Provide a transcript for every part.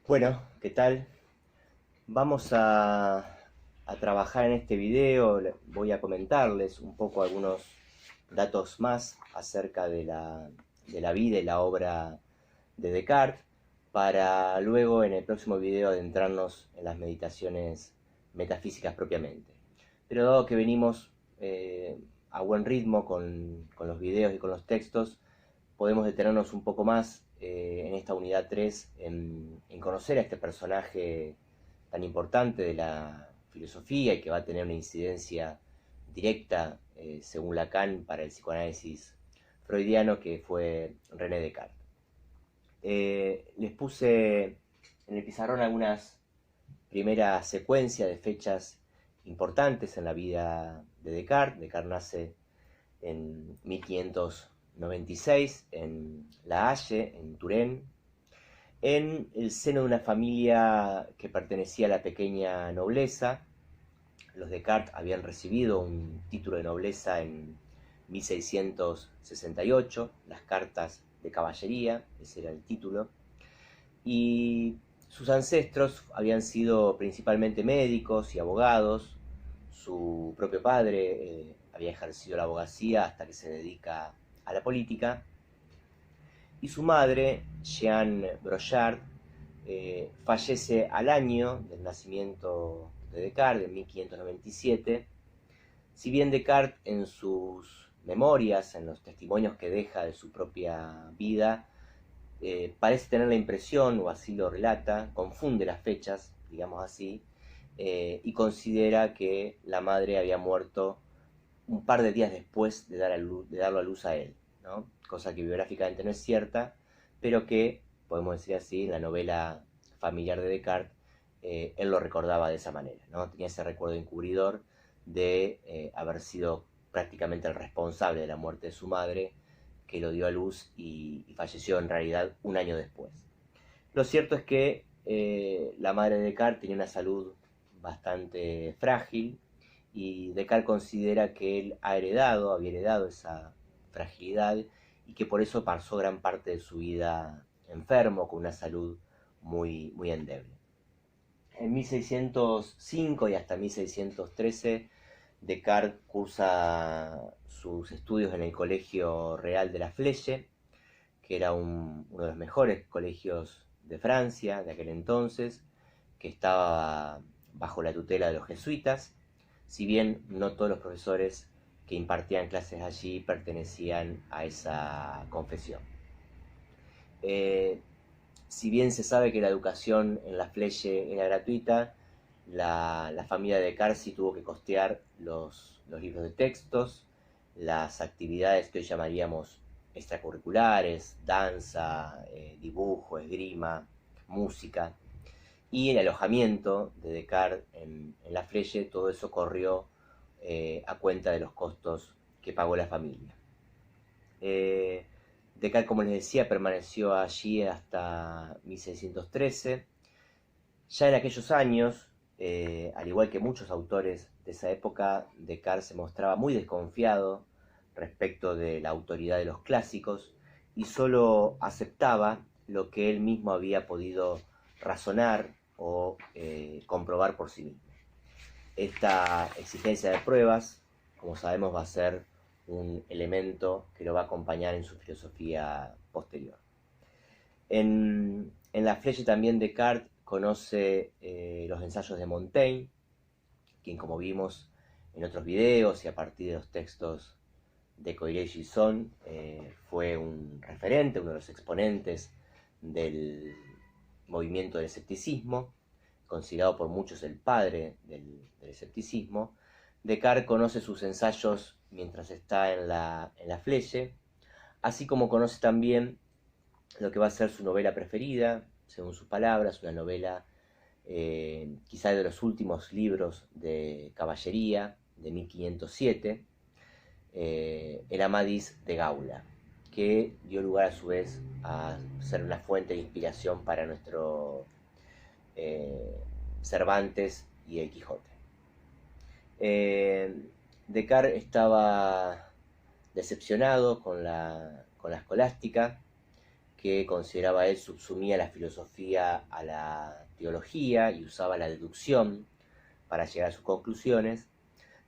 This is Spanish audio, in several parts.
Bueno, ¿qué tal? Vamos a trabajar en este video. Voy a comentarles un poco algunos datos más acerca de la vida y la obra de Descartes, para luego en el próximo video adentrarnos en las meditaciones metafísicas propiamente. Pero dado que venimos a buen ritmo con los videos y con los textos, podemos detenernos un poco más en esta unidad 3 en conocer a este personaje tan importante de la filosofía y que va a tener una incidencia directa, según Lacan, para el psicoanálisis freudiano, que fue René Descartes. Les puse en el pizarrón algunas primeras secuencias de fechas importantes en la vida de Descartes. Descartes nace en 1596 en La Haye, en Turén, en el seno de una familia que pertenecía a la pequeña nobleza. Los Descartes habían recibido un título de nobleza en 1668, las cartas de caballería, ese era el título, y sus ancestros habían sido principalmente médicos y abogados. Su propio padre había ejercido la abogacía hasta que se dedica a la política, y su madre, Jeanne Brochard, fallece al año del nacimiento de Descartes, en 1597. Si bien Descartes en sus memorias, en los testimonios que deja de su propia vida, parece tener la impresión, o así lo relata, confunde las fechas, digamos así, y considera que la madre había muerto un par de días después de darlo a luz a él, ¿no? Cosa que biográficamente no es cierta, pero que, podemos decir así, en la novela familiar de Descartes, él lo recordaba de esa manera, ¿no? Tenía ese recuerdo encubridor de haber sido prácticamente el responsable de la muerte de su madre, que lo dio a luz y falleció en realidad un año después. Lo cierto es que la madre de Descartes tenía una salud bastante frágil, y Descartes considera que él había heredado esa fragilidad, y que por eso pasó gran parte de su vida enfermo, con una salud muy, muy endeble. En 1605 y hasta 1613, Descartes cursa sus estudios en el Colegio Real de la Fleche, que era uno de los mejores colegios de Francia de aquel entonces, que estaba bajo la tutela de los jesuitas. Si bien no todos los profesores que impartían clases allí pertenecían a esa confesión. Eh, si bien se sabe que la educación en la Fleche era gratuita, la familia de Descartes tuvo que costear los libros de textos, las actividades que hoy llamaríamos extracurriculares, danza, dibujo, esgrima, música, y el alojamiento de Descartes en la Fleche. Todo eso corrió a cuenta de los costos que pagó la familia. Eh, Descartes, como les decía, permaneció allí hasta 1613. Ya en aquellos años, al igual que muchos autores de esa época, Descartes se mostraba muy desconfiado respecto de la autoridad de los clásicos, y solo aceptaba lo que él mismo había podido razonar o comprobar por sí mismo. Esta exigencia de pruebas, como sabemos, va a ser un elemento que lo va a acompañar en su filosofía posterior. En la Fleche también Descartes conoce los ensayos de Montaigne, quien, como vimos en otros videos y a partir de los textos de Coiré-Gisson, fue un referente, uno de los exponentes del movimiento del escepticismo, considerado por muchos el padre del escepticismo. Descartes conoce sus ensayos mientras está en la Fleche, así como conoce también lo que va a ser su novela preferida, según sus palabras, una novela quizá de los últimos libros de caballería, de 1507, El Amadís de Gaula, que dio lugar a su vez a ser una fuente de inspiración para nuestro Cervantes y el Quijote. Eh, Descartes estaba decepcionado con la escolástica, que consideraba él subsumía la filosofía a la teología y usaba la deducción para llegar a sus conclusiones,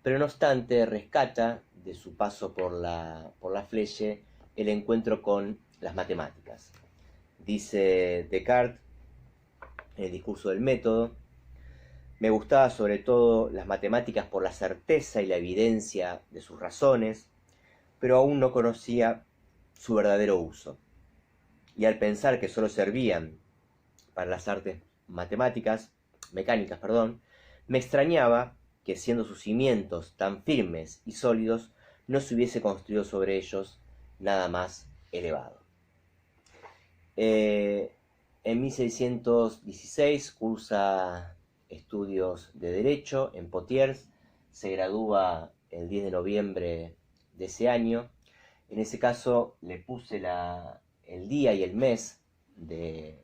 pero no obstante rescata de su paso por la Fleche el encuentro con las matemáticas. Dice Descartes en el discurso del método: me gustaba sobre todo las matemáticas por la certeza y la evidencia de sus razones, pero aún no conocía su verdadero uso. Y al pensar que solo servían para las artes mecánicas, me extrañaba que, siendo sus cimientos tan firmes y sólidos, no se hubiese construido sobre ellos nada más elevado. En 1616 cursa estudios de Derecho en Poitiers, se gradúa el 10 de noviembre de ese año. En ese caso le puse el día y el mes de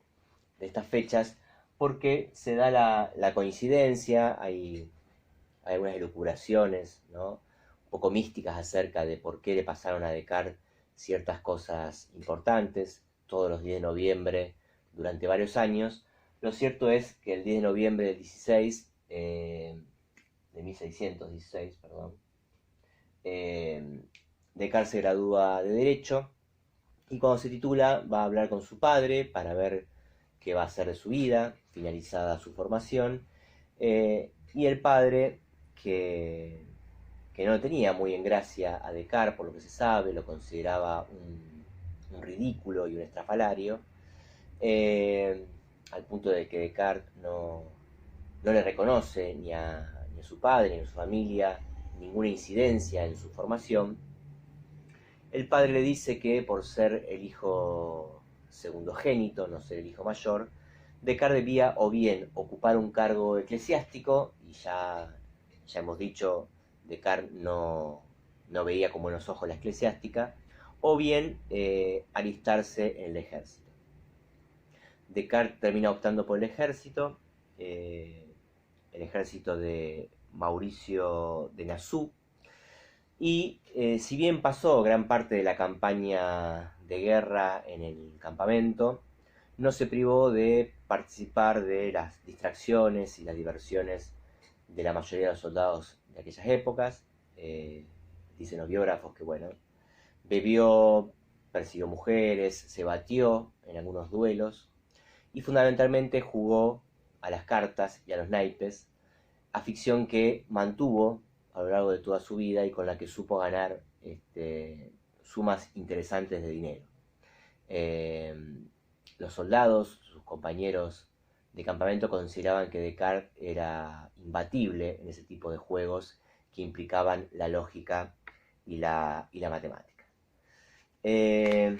estas fechas porque se da la coincidencia, hay algunas elucubraciones, ¿no?, un poco místicas acerca de por qué le pasaron a Descartes ciertas cosas importantes todos los 10 de noviembre durante varios años. Lo cierto es que el 10 de noviembre del 16, de 1616, Descartes se gradúa de Derecho y cuando se titula va a hablar con su padre para ver qué va a hacer de su vida, finalizada su formación, y el padre, que no lo tenía muy en gracia a Descartes, por lo que se sabe, lo consideraba un ridículo y un estrafalario, al punto de que Descartes no le reconoce ni a su padre ni a su familia ninguna incidencia en su formación. El padre le dice que por ser el hijo segundogénito, no ser el hijo mayor, Descartes debía o bien ocupar un cargo eclesiástico, y ya hemos dicho, Descartes no veía con buenos ojos la eclesiástica, o bien alistarse en el ejército. Descartes termina optando por el ejército de Mauricio de Nassau, y si bien pasó gran parte de la campaña de guerra en el campamento, no se privó de participar de las distracciones y las diversiones de la mayoría de los soldados de aquellas épocas. Dicen los biógrafos que, bueno, bebió, persiguió mujeres, se batió en algunos duelos y fundamentalmente jugó a las cartas y a los naipes, afición que mantuvo a lo largo de toda su vida y con la que supo ganar sumas interesantes de dinero. Los soldados, sus compañeros de campamento, consideraban que Descartes era imbatible en ese tipo de juegos que implicaban la lógica y la matemática. El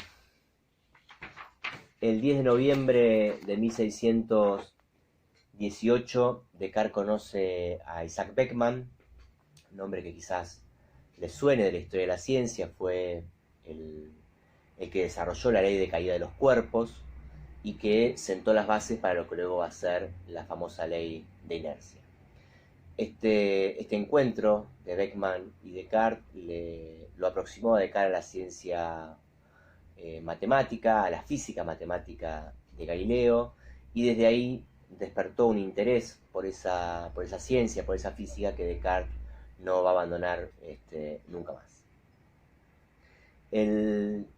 10 de noviembre de 1618, Descartes conoce a Isaac Beckman, nombre que quizás les suene de la historia de la ciencia. Fue el que desarrolló la ley de caída de los cuerpos y que sentó las bases para lo que luego va a ser la famosa ley de inercia. Este encuentro de Beckman y Descartes lo aproximó a Descartes a la ciencia matemática, a la física matemática de Galileo, y desde ahí despertó un interés por esa ciencia, por esa física, que Descartes no va a abandonar nunca más. El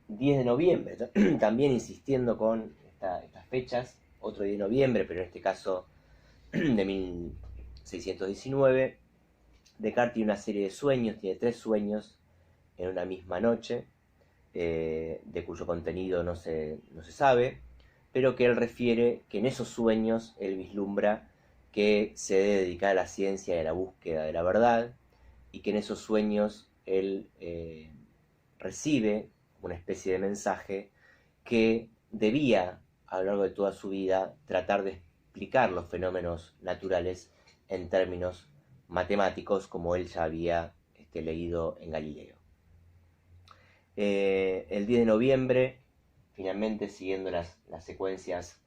10 de noviembre, también insistiendo con estas fechas, otro 10 de noviembre, pero en este caso de 1619, Descartes tiene una serie de sueños, tiene 3 sueños en una misma noche, de cuyo contenido no se sabe, pero que él refiere que en esos sueños él vislumbra que se debe dedicar a la ciencia y a la búsqueda de la verdad, y que en esos sueños él recibe una especie de mensaje que debía, a lo largo de toda su vida, tratar de explicar los fenómenos naturales en términos matemáticos, como él ya había leído en Galileo. El 10 de noviembre, finalmente, siguiendo las secuencias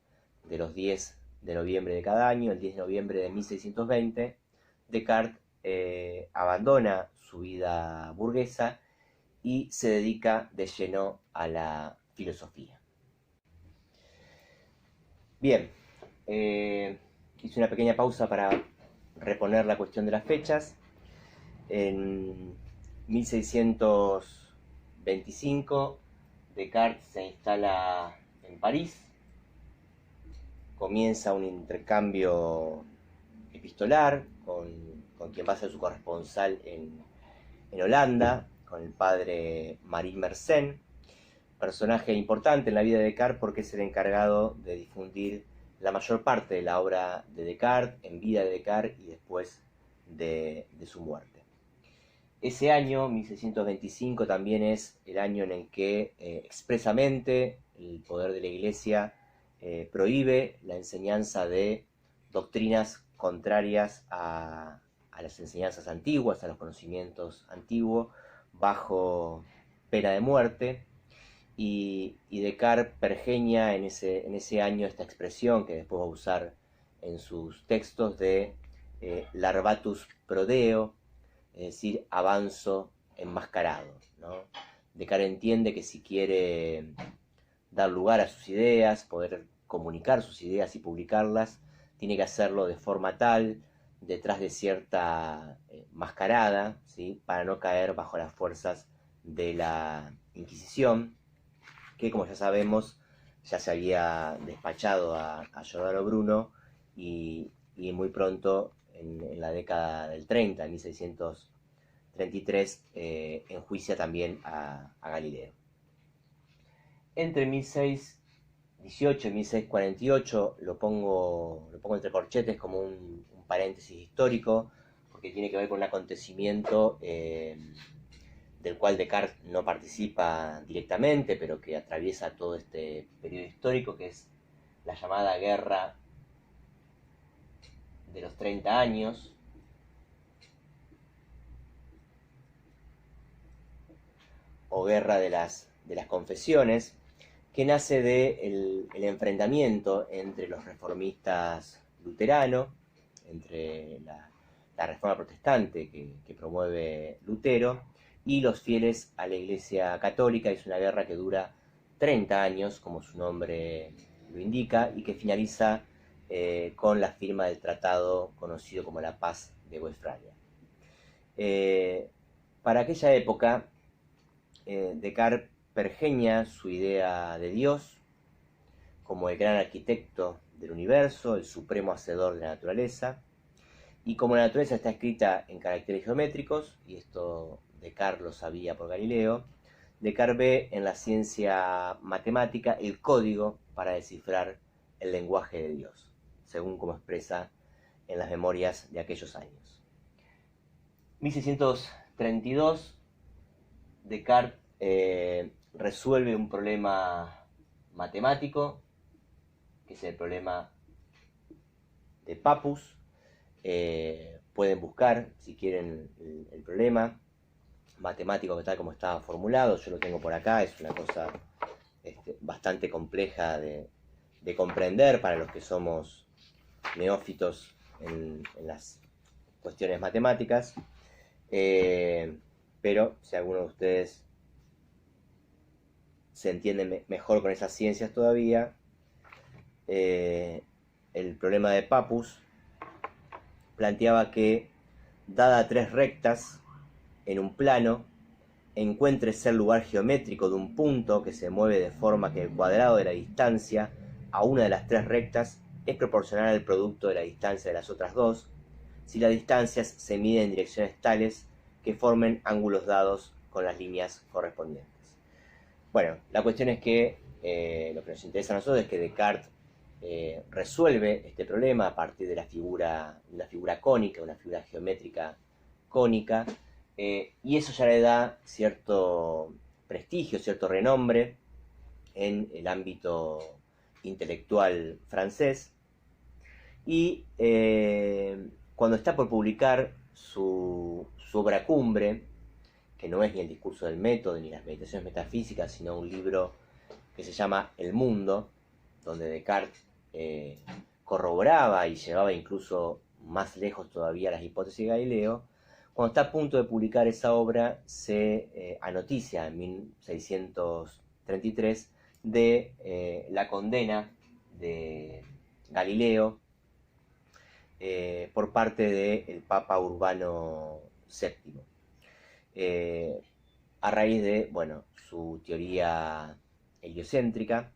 de los 10 de noviembre de cada año, el 10 de noviembre de 1620, Descartes abandona su vida burguesa y se dedica de lleno a la filosofía. Bien, hice una pequeña pausa para reponer la cuestión de las fechas. En 1625, Descartes se instala en París, comienza un intercambio epistolar con quien va a ser su corresponsal en Holanda, con el padre Marie Mersenne, personaje importante en la vida de Descartes porque es el encargado de difundir la mayor parte de la obra de Descartes, en vida de Descartes y después de su muerte. Ese año, 1625, también es el año en el que expresamente el poder de la Iglesia prohíbe la enseñanza de doctrinas contrarias a las enseñanzas antiguas, a los conocimientos antiguos, bajo pena de muerte. Y Descartes pergeña en ese año esta expresión que después va a usar en sus textos de larvatus prodeo, es decir, avanzo enmascarado, ¿no? Descartes entiende que si quiere dar lugar a sus ideas, poder comunicar sus ideas y publicarlas, tiene que hacerlo de forma tal, detrás de cierta mascarada, ¿sí? Para no caer bajo las fuerzas de la Inquisición, que como ya sabemos, ya se había despachado a Giordano Bruno y muy pronto, en la década del 30, en 1633, enjuicia también a Galileo. Entre 1618 y 1648 lo pongo entre corchetes como un paréntesis histórico, porque tiene que ver con un acontecimiento del cual Descartes no participa directamente, pero que atraviesa todo este periodo histórico, que es la llamada Guerra de los 30 años, o Guerra de las Confesiones, que nace del enfrentamiento entre los reformistas luteranos, entre la reforma protestante que promueve Lutero, y los fieles a la Iglesia Católica. Es una guerra que dura 30 años, como su nombre lo indica, y que finaliza con la firma del tratado conocido como la Paz de Westfalia. Para aquella época, Descartes pergeña su idea de Dios como el gran arquitecto del universo, el supremo hacedor de la naturaleza, y como la naturaleza está escrita en caracteres geométricos, y esto Descartes lo sabía por Galileo, Descartes ve en la ciencia matemática el código para descifrar el lenguaje de Dios, según como expresa en las memorias de aquellos años. 1632, Descartes resuelve un problema matemático, que es el problema de Pappus. Pueden buscar, si quieren, el problema matemático tal como estaba formulado. Yo lo tengo por acá, es una cosa bastante compleja de comprender para los que somos neófitos en las cuestiones matemáticas, pero si alguno de ustedes se entiende mejor con esas ciencias todavía, el problema de Pappus planteaba que, dada tres rectas en un plano, encuéntrese el lugar geométrico de un punto que se mueve de forma que el cuadrado de la distancia a una de las tres rectas es proporcional al producto de la distancia de las otras dos, si las distancias se miden en direcciones tales que formen ángulos dados con las líneas correspondientes. Bueno, la cuestión es que lo que nos interesa a nosotros es que Descartes resuelve este problema a partir de una figura cónica, una figura geométrica cónica, y eso ya le da cierto prestigio, cierto renombre en el ámbito intelectual francés. Y cuando está por publicar su obra cumbre, que no es ni el discurso del método ni las meditaciones metafísicas, sino un libro que se llama El Mundo, donde Descartes corroboraba y llevaba incluso más lejos todavía las hipótesis de Galileo. Cuando está a punto de publicar esa obra, se anoticia en 1633 de la condena de Galileo por parte del Papa Urbano VII. A raíz de, bueno, su teoría heliocéntrica,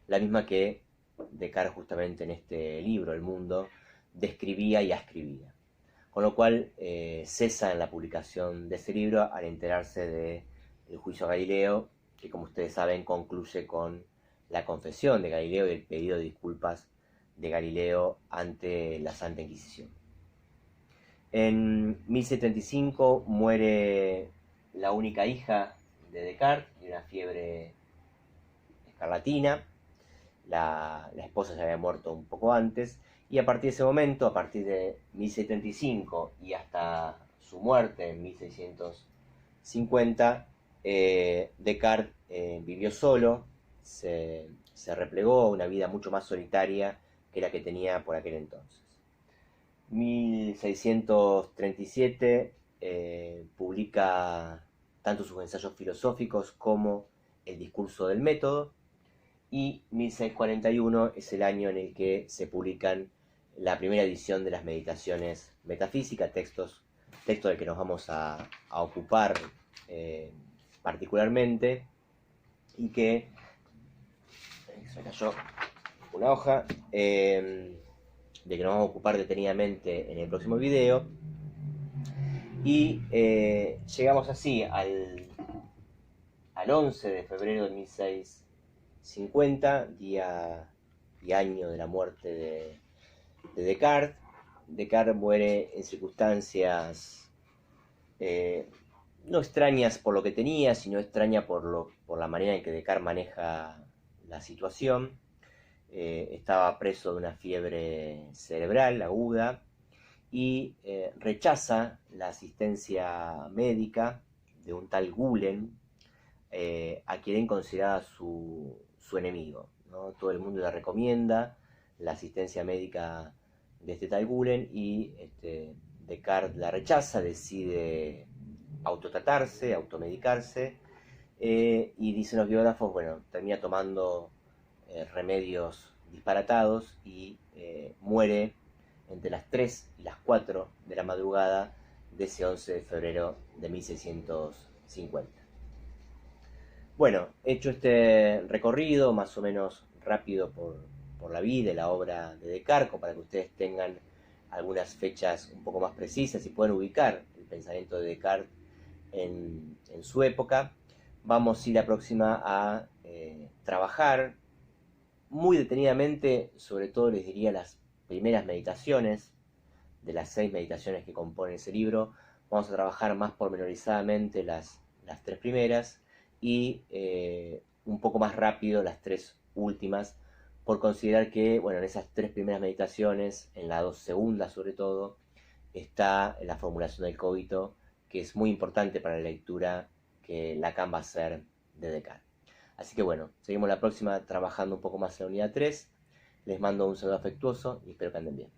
la misma que Descartes justamente en este libro, El Mundo, describía y ascribía. Con lo cual cesa en la publicación de ese libro al enterarse del juicio a Galileo, que como ustedes saben concluye con la confesión de Galileo y el pedido de disculpas de Galileo ante la Santa Inquisición. En 1075 muere la única hija de Descartes de una fiebre escarlatina. La esposa se había muerto un poco antes, y a partir de ese momento, a partir de 1075 y hasta su muerte en 1650, Descartes vivió solo, se replegó a una vida mucho más solitaria que la que tenía por aquel entonces. 1637 publica tanto sus ensayos filosóficos como el discurso del método, y 1641 es el año en el que se publican la primera edición de las Meditaciones Metafísicas, texto del que nos vamos a ocupar particularmente, y que se cayó una hoja, de que nos vamos a ocupar detenidamente en el próximo video. Y llegamos así al 11 de febrero de 1650, día y año de la muerte de Descartes. Descartes muere en circunstancias no extrañas por lo que tenía, sino extraña por la manera en que Descartes maneja la situación. Estaba preso de una fiebre cerebral aguda y rechaza la asistencia médica de un tal Gulen, a quien consideraba su enemigo, ¿no? Todo el mundo le recomienda la asistencia médica de este tal Gulen, y Descartes la rechaza, decide autotratarse, automedicarse, y dicen los biógrafos, bueno, termina tomando remedios disparatados y muere entre las 3 y las 4 de la madrugada de ese 11 de febrero de 1650. Bueno, hecho este recorrido más o menos rápido por la vida y la obra de Descartes, para que ustedes tengan algunas fechas un poco más precisas y puedan ubicar el pensamiento de Descartes en su época, vamos a ir la próxima a trabajar muy detenidamente, sobre todo les diría las primeras meditaciones, de las 6 meditaciones que componen ese libro. Vamos a trabajar más pormenorizadamente las 3 primeras, y un poco más rápido las 3 últimas, por considerar que, bueno, en esas 3 primeras meditaciones, en la segunda sobre todo, está la formulación del cogito, que es muy importante para la lectura que Lacan va a hacer de Descartes. Así que bueno, seguimos la próxima trabajando un poco más en la unidad 3. Les mando un saludo afectuoso y espero que anden bien.